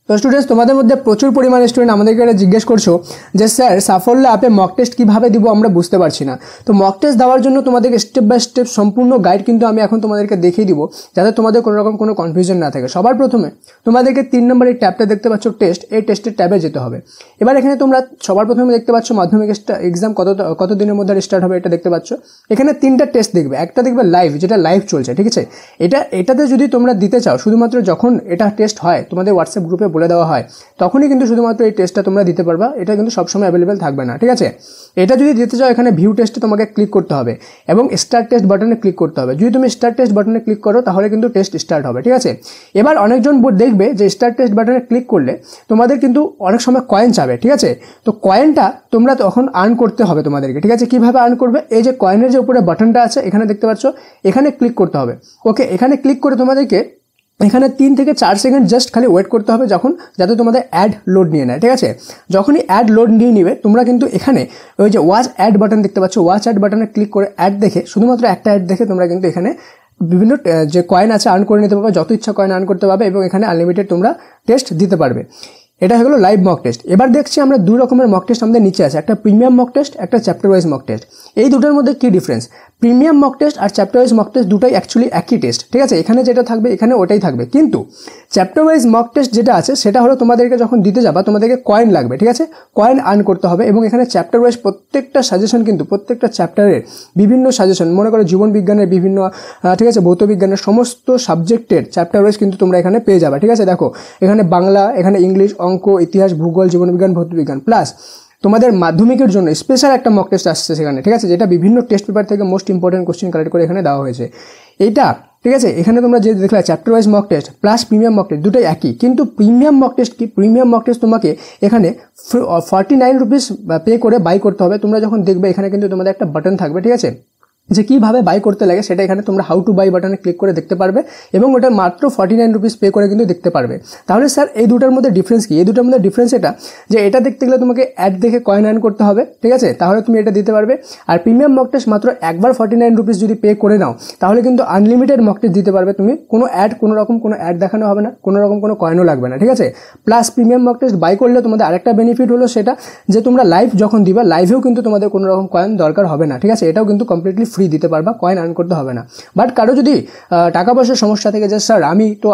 তো স্টুডেন্টস তোমাদের মধ্যে প্রচুর পরিমাণে স্টুডেন্ট আমাদেরকে এটা জিজ্ঞেস করছো যে স্যার সাফল্য অ্যাপে মক টেস্ট কীভাবে দিব আমরা বুঝতে পারছি না। তো মক টেস্ট দেওয়ার জন্য তোমাদেরকে স্টেপ বাই স্টেপ সম্পূর্ণ গাইড কিন্তু আমি এখন তোমাদেরকে দেখিয়ে দিব, যাতে তোমাদের কোনো রকম কোনো কনফিউশন না থাকে। সবার প্রথমে তোমাদেরকে 3 নম্বর এই ট্যাবটা দেখতে পাচ্ছ টেস্ট, এই টেস্টের ট্যাবে যেতে হবে। এবার এখানে তোমরা সবার প্রথমে দেখতে পাচ্ছ মাধ্যমিক এক্সাম কত দিনের মধ্যে স্টার্ট হবে এটা দেখতে পাচ্ছ। এখানে 3টা টেস্ট দেখবে, একটা দেখবে লাইভ, যেটা লাইভ চলছে, ঠিক আছে। এটাতে যদি তোমরা দিতে চাও শুধুমাত্র যখন এটা টেস্ট হয় তোমাদের হোয়াটসঅ্যাপ গ্রুপে বলে দেওয়া হয় তখনই কিন্তু শুধুমাত্র এই টেস্টটা তোমরা দিতে পারবা, এটা কিন্তু সবসময় অ্যাভেলেবেল থাকবে না, ঠিক আছে। এটা যদি দিতে চাও এখানে ভিউ টেস্টে তোমাকে ক্লিক করতে হবে এবং স্টার্ট টেস্ট বাটনে ক্লিক করতে হবে। যদি তুমি স্টার্ট টেস্ট বাটনে ক্লিক করো তাহলে কিন্তু টেস্ট স্টার্ট হবে, ঠিক আছে। এবার অনেকজন দেখবে যে স্টার্ট টেস্ট বাটনে ক্লিক করলে তোমাদের কিন্তু অনেক সময় কয়েন চাবে, ঠিক আছে। তো কয়েনটা তোমরা তখন আর্ন করতে হবে তোমাদেরকে, ঠিক আছে। কীভাবে আর্ন করবে, এই যে কয়েনের যে উপরে বাটনটা আছে এখানে দেখতে পাচ্ছ, এখানে ক্লিক করতে হবে। ওকে, এখানে ক্লিক করে তোমাদেরকে এখানে 3 থেকে 4 সেকেন্ড জাস্ট খালি ওয়েট করতে হবে, যাতে তোমাদের অ্যাড লোড নিয়ে নেয়, ঠিক আছে। যখনই অ্যাড লোড নিয়ে নিবে তোমরা কিন্তু এখানে ওই যে ওয়াচ অ্যাড বাটন দেখতে পাচ্ছ, ওয়াচ অ্যাড বাটনে ক্লিক করে অ্যাড দেখে, শুধুমাত্র একটা অ্যাড দেখে তোমরা কিন্তু এখানে বিভিন্ন যে কয়েন আছে আর্ন করে নিতে পারবে, যত ইচ্ছা কয়েন আর্ন করতে পারবে এবং এখানে আনলিমিটেড তোমরা টেস্ট দিতে পারবে। এটা হলো লাইভ মক টেস্ট। এবার দেখছি আমরা 2 রকমের মক টেস্ট আমাদের নিচে আছে, একটা প্রিমিয়াম মক টেস্ট, একটা চ্যাপ্টার ওয়াইজ মক টেস্ট। এই দুটোর মধ্যে কি ডিফারেন্স, প্রিমিয়াম মক টেস্ট আর চ্যাপ্টার ওয়াইজ মক টেস্ট দুটোই অ্যাকচুয়ালি একই টেস্ট, ঠিক আছে। এখানে যেটা থাকবে এখানে ওটাই থাকবে, কিন্তু চ্যাপ্টার ওয়াইজ মক টেস্ট যেটা আছে সেটা হলো তোমাদেরকে যখন দিতে যাবা তোমাদেরকে কয়েন লাগবে, ঠিক আছে। কয়েন আর্ন করতে হবে এবং এখানে চ্যাপ্টার ওয়াইজ প্রত্যেকটা সাজেশন কিন্তু প্রত্যেকটা চ্যাপ্টারের বিভিন্ন সাজেশন, মনে করো জীবন বিজ্ঞানের বিভিন্ন, ঠিক আছে, ভৌত বিজ্ঞানের সমস্ত সাবজেক্টের চ্যাপ্টার ওয়াইজ কিন্তু তোমরা এখানে পেয়ে যাবে, ঠিক আছে। দেখো এখানে বাংলা, এখানে ইংলিশ, অঙ্ক, ইতিহাস, ভূগোল, জীবনবিজ্ঞান, ভৌতবিজ্ঞান, প্লাস তোমাদের মাধ্যমিকের জন্য স্পেশাল একটা মক টেস্ট আসছে সেখানে, ঠিক আছে, যেটা বিভিন্ন টেস্ট পেপার থেকে মোস্ট ইম্পর্টেন্ট কোশ্চেন কালেক্ট করে এখানে দেওয়া হয়েছে এইটা, ঠিক আছে। এখানে তোমরা যে দেখলে chapter wise mock test plus premium mock test দুটোই একই, কিন্তু প্রিমিয়াম মক টেস্ট কি, প্রিমিয়াম মক টেস্ট তোমাকে এখানে 49 রুপিস পে করে বাই করতে হবে। তোমরা যখন দেখবে এখানে কিন্তু তোমাদের একটা বাটন থাকবে, ঠিক আছে, যে কীভাবে বাই করতে লাগে সেটা এখানে তোমরা হাউ টু বাই বাটনে ক্লিক করে দেখতে পারবে এবং ওটা মাত্র 49 রুপিস পে করে কিন্তু দেখতে পারবে। তাহলে স্যার এই দুটার মধ্যে ডিফারেন্স কি, এই দুটার মধ্যে ডিফারেন্স এটা যে এটা দেখতে গেলে তোমাকে অ্যাড দেখে কয়েন আর্ন করতে হবে, ঠিক আছে, তাহলে তুমি এটা দিতে পারবে। আর প্রিমিয়াম মক টেস্ট মাত্র একবার 49 রুপিস যদি পে করে নাও তাহলে কিন্তু আনলিমিটেড মক টেস্ট দিতে পারবে তুমি, কোনো অ্যাড দেখানো হবে না, কোনো রকম কোনো কয়েনও লাগবে না, ঠিক আছে। Plus premium mock test buy করলে তোমাদের আরেকটা বেনিফিট হলো সেটা যে তোমরা লাইভ যখন দিবা লাইভেও কিন্তু তোমাদের কোনো রকম কয়েন দরকার হবে না, ঠিক আছে। এটাও কিন্তু কমপ্লিটলি ফ্রি দিতে পারবা, কয়েন আর্ন করতে হবে না। বাট কারো যদি টাকা পয়সার সমস্যা থেকে যে স্যার আমি তো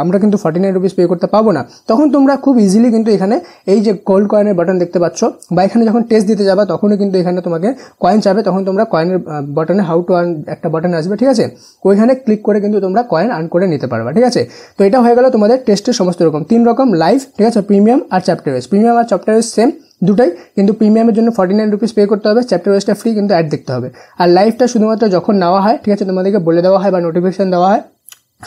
আমরা কিন্তু 49 রুপিস পে করতে পাবো না, তখন তোমরা খুব ইজিলি কিন্তু এখানে এই যে গোল্ড কয়েনের বাটন দেখতে পাচ্ছ বা এখানে যখন টেস্ট দিতে যাবা তখনই কিন্তু এখানে তোমাকে কয়েন চাবে, তখন তোমরা কয়েনের বাটনে হাউ টু আর্ন একটা বাটন আসবে, ঠিক আছে, ওইখানে ক্লিক করে কিন্তু তোমরা কয়েন আর্ন করে নিতে পারবা, ঠিক আছে। তো এটা হয়ে গেল তোমাদের টেস্টের সমস্ত রকম 3 রকম লাইভ, ঠিক আছে, প্রিমিয়াম আর চ্যাপ্টার ওয়াইজ। প্রিমিয়াম আর চ্যাপ্টার ওয়াইজ সেম দুটাই, কিন্তু প্রিমিয়ামের জন্য 49 রুপিস পে করতে হবে, চ্যাপ্টার ওয়াইজটা ফ্রি কিন্তু অ্যাড দেখতে হবে। আর লাইভটা শুধুমাত্র যখন নেওয়া হয়, ঠিক আছে, তোমাদেরকে বলে দেওয়া হয় বা নোটিফিকেশন দেওয়া হয়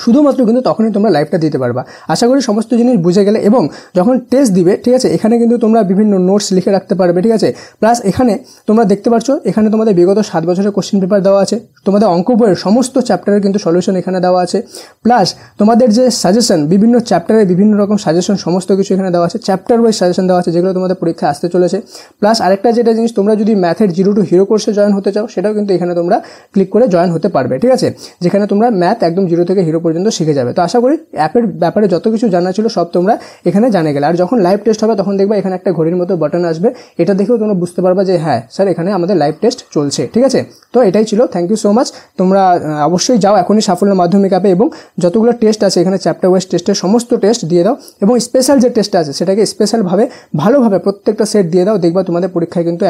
শুধুমাত্র কিন্তু তখনই তোমরা লাইভটা দিতে পারবা। আশা করি সমস্ত জিনিস বুঝে গেলে। এবং যখন টেস্ট দিবে, ঠিক আছে, এখানে কিন্তু তোমরা বিভিন্ন নোটস লিখে রাখতে পারবে, ঠিক আছে। প্লাস এখানে তোমরা দেখতে পাচ্ছ এখানে তোমাদের বিগত 7 বছরের কোশ্চেন পেপার দেওয়া আছে, তোমাদের অঙ্ক বইয়ের সমস্ত চ্যাপ্টারের কিন্তু সলিউশন এখানে দেওয়া আছে, প্লাস তোমাদের যে সাজেশন বিভিন্ন চ্যাপ্টারের বিভিন্ন রকম সাজেশন সমস্ত কিছু এখানে দেওয়া আছে, চ্যাপ্টার ওয়াইজ সাজেশন দেওয়া আছে যেগুলো তোমাদের পরীক্ষায় আসতে চলেছে। প্লাস আরেকটা যেটা জিনিস, তোমরা যদি ম্যাথের 0 to হিরো কোর্সে জয়েন হতে চাও সেটাও কিন্তু এখানে তোমরা ক্লিক করে জয়েন হতে পারবে, ঠিক আছে, যেখানে তোমরা ম্যাথ একদম 0 থেকে হিরো পর্যন্ত শিখে যাবে। তো আশা করি অ্যাপের ব্যাপারে যত কিছু জানা ছিল সব তোমরা এখানে জানে গেলে। আর যখন লাইভ টেস্ট হবে তখন দেখবে এখানে একটা ঘড়ির মতো বাটন আসবে, এটা দেখেও তোমরা বুঝতে পারবা যে হ্যাঁ স্যার এখানে আমাদের লাইভ টেস্ট চলছে, ঠিক আছে। তো এটাই ছিল, থ্যাংক ইউ সো মাচ। তোমরা অবশ্যই যাও এখনই সাফল্য মাধ্যমিক অ্যাপে এবং যতগুলো টেস্ট আছে এখানে চ্যাপ্টার ওয়াইজ টেস্টের সমস্ত টেস্ট দিয়ে দাও এবং স্পেশাল যে টেস্ট আছে সেটাকে স্পেশালভাবে ভালোভাবে প্রত্যেকটা সেট দিয়ে দাও, দেখবা তোমাদের পরীক্ষায় কিন্তু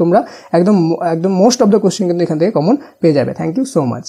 তোমরা একদম মোস্ট অফ দ্য কোশ্চেন কিন্তু এখান থেকে কমন পেয়ে যাবে। Thank you so much.